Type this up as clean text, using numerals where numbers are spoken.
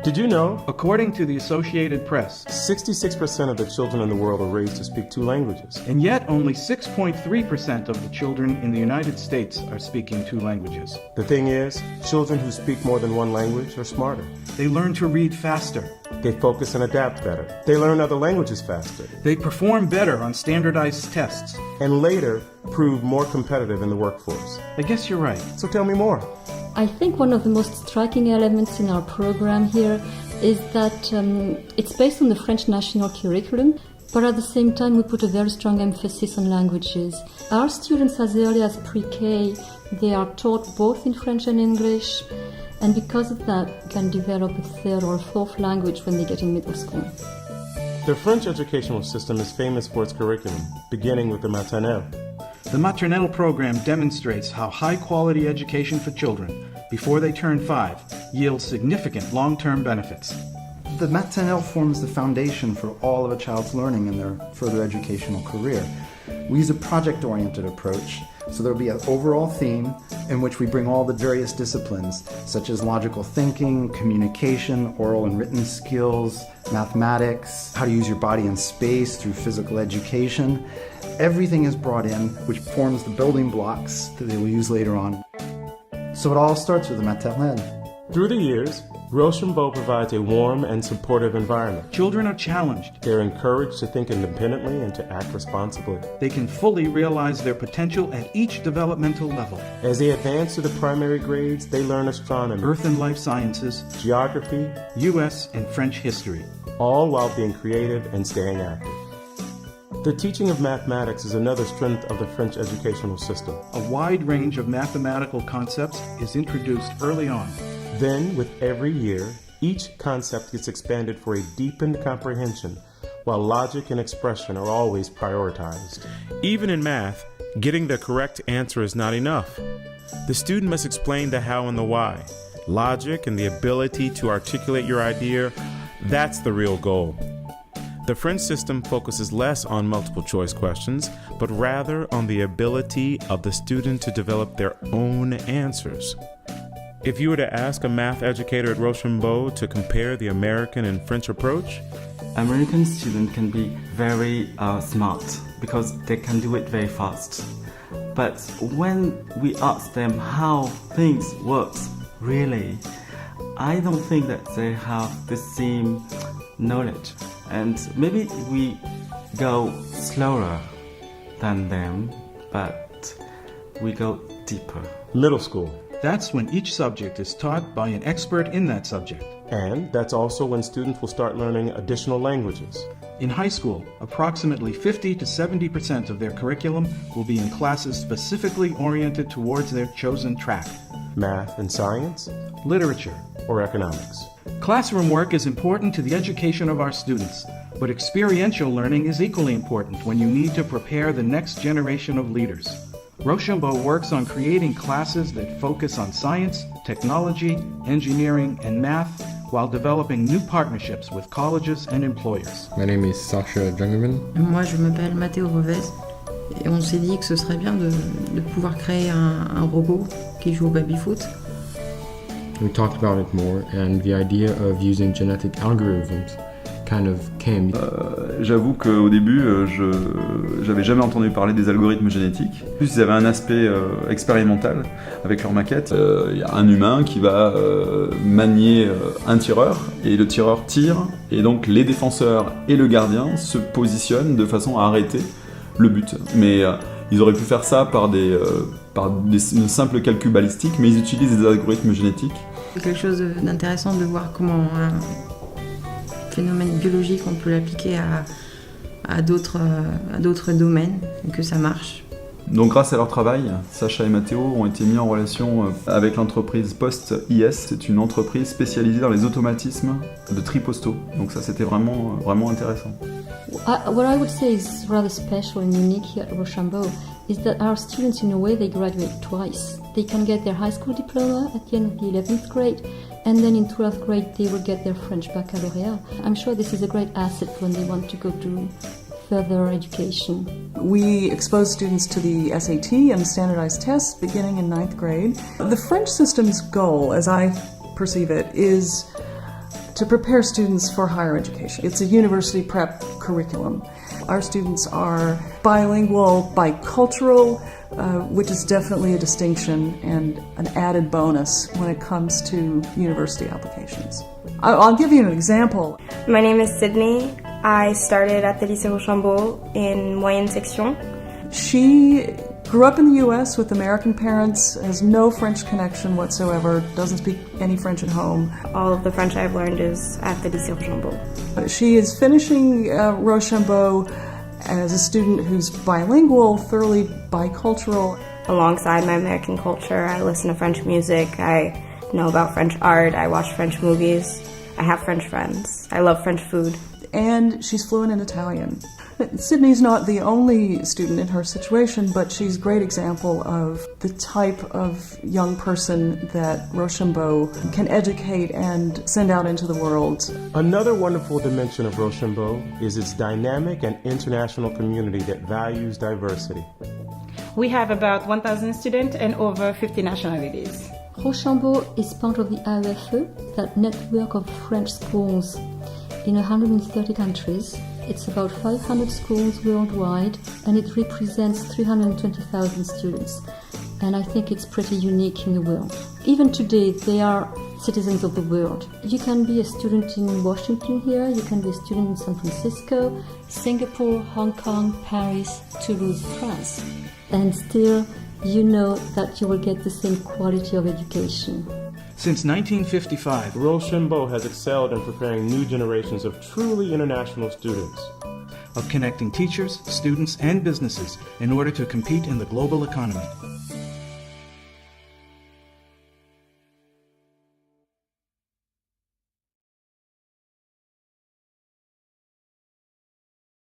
Did you know? According to the Associated Press, 66% of the children in the world are raised to speak 2 languages. And yet only 6.3% of the children in the United States are speaking 2 languages. The thing is, children who speak more than 1 language are smarter. They learn to read faster. They focus and adapt better. They learn other languages faster. They perform better on standardized tests. And later, prove more competitive in the workforce. I guess you're right. So tell me more. I think one of the most striking elements in our program here is that it's based on the French national curriculum, but at the same time we put a very strong emphasis on languages. Our students, as early as pre-K, they are taught both in French and English, and because of that can develop a 3rd or 4th language when they get in middle school. The French educational system is famous for its curriculum, beginning with the maternelle. The maternelle program demonstrates how high-quality education for children, before they turn 5, yields significant long-term benefits. The maternelle forms the foundation for all of a child's learning in their further educational career. We use a project-oriented approach, so there will be an overall theme in which we bring all the various disciplines, such as logical thinking, communication, oral and written skills, mathematics, how to use your body in space through physical education. Everything is brought in, which forms the building blocks that they will use later on. So it all starts with the maternelle. Through the years, Rochambeau provides a warm and supportive environment. Children are challenged. They're encouraged to think independently and to act responsibly. They can fully realize their potential at each developmental level. As they advance to the primary grades, they learn astronomy, Earth and life sciences, geography, U.S. and French history, all while being creative and staying active. The teaching of mathematics is another strength of the French educational system. A wide range of mathematical concepts is introduced early on. Then, with every year, each concept gets expanded for a deepened comprehension, while logic and expression are always prioritized. Even in math, getting the correct answer is not enough. The student must explain the how and the why. Logic and the ability to articulate your idea, that's the real goal. The French system focuses less on multiple choice questions, but rather on the ability of the student to develop their own answers. If you were to ask a math educator at Rochambeau to compare the American and French approach, American students can be very smart because they can do it very fast. But when we ask them how things work really, I don't think that they have the same knowledge. And maybe we go slower than them, but we go deeper. Middle school. That's when each subject is taught by an expert in that subject. And that's also when students will start learning additional languages. In high school, approximately 50 to 70% of their curriculum will be in classes specifically oriented towards their chosen track. Math and science, literature, or economics. Classroom work is important to the education of our students, but experiential learning is equally important when you need to prepare the next generation of leaders. Rochambeau works on creating classes that focus on science, technology, engineering, and math, while developing new partnerships with colleges and employers. My name is Sasha Jungerman. Moi, je m'appelle Mathéo Revez. Et on s'est dit que ce serait bien de pouvoir créer un robot qui joue au baby-foot. We talked about it more, and the idea of using genetic algorithms kind of came. J'avoue qu'au début, j'avais jamais entendu parler des algorithmes génétiques. En plus, ils avaient un aspect expérimental avec leur maquette. Il y a un humain qui va manier un tireur, et le tireur tire, et donc les défenseurs et le gardien se positionnent de façon à arrêter le but. Mais ils auraient pu faire ça par une simple calcul balistique, mais ils utilisent des algorithmes génétiques. C'est quelque chose d'intéressant de voir comment un phénomène biologique, on peut l'appliquer à d'autres domaines et que ça marche. Donc grâce à leur travail, Sacha et Mathéo ont été mis en relation avec l'entreprise Post-IS. C'est une entreprise spécialisée dans les automatismes de tri postaux. Donc ça, c'était vraiment intéressant. What I would say is rather special and unique here at Rochambeau is that our students, in a way, they graduate twice. They can get their high school diploma at the end of the 11th grade, and then in 12th grade they will get their French baccalaureate. I'm sure this is a great asset when they want to go to further education. We expose students to the SAT and standardized tests beginning in 9th grade. The French system's goal, as I perceive it, is to prepare students for higher education. It's a university prep curriculum. Our students are bilingual, bicultural, which is definitely a distinction and an added bonus when it comes to university applications. I'll give you an example. My name is Sydney. I started at the Lycée Rochambeau in Moyenne Section. She grew up in the U.S. with American parents, has no French connection whatsoever, doesn't speak any French at home. All of the French I've learned is at the Lycée Rochambeau. She is finishing Rochambeau as a student who's bilingual, thoroughly bicultural. Alongside my American culture, I listen to French music, I know about French art, I watch French movies, I have French friends, I love French food. And she's fluent in Italian. Sydney's not the only student in her situation, but she's a great example of the type of young person that Rochambeau can educate and send out into the world. Another wonderful dimension of Rochambeau is its dynamic and international community that values diversity. We have about 1,000 students and over 50 nationalities. Rochambeau is part of the AEFE, that network of French schools in 130 countries. It's about 500 schools worldwide, and it represents 320,000 students. And I think it's pretty unique in the world. Even today, they are citizens of the world. You can be a student in Washington here, you can be a student in San Francisco, Singapore, Hong Kong, Paris, Toulouse, France. And still, you know that you will get the same quality of education. Since 1955, Rochambeau has excelled in preparing new generations of truly international students. of connecting teachers, students, and businesses in order to compete in the global economy.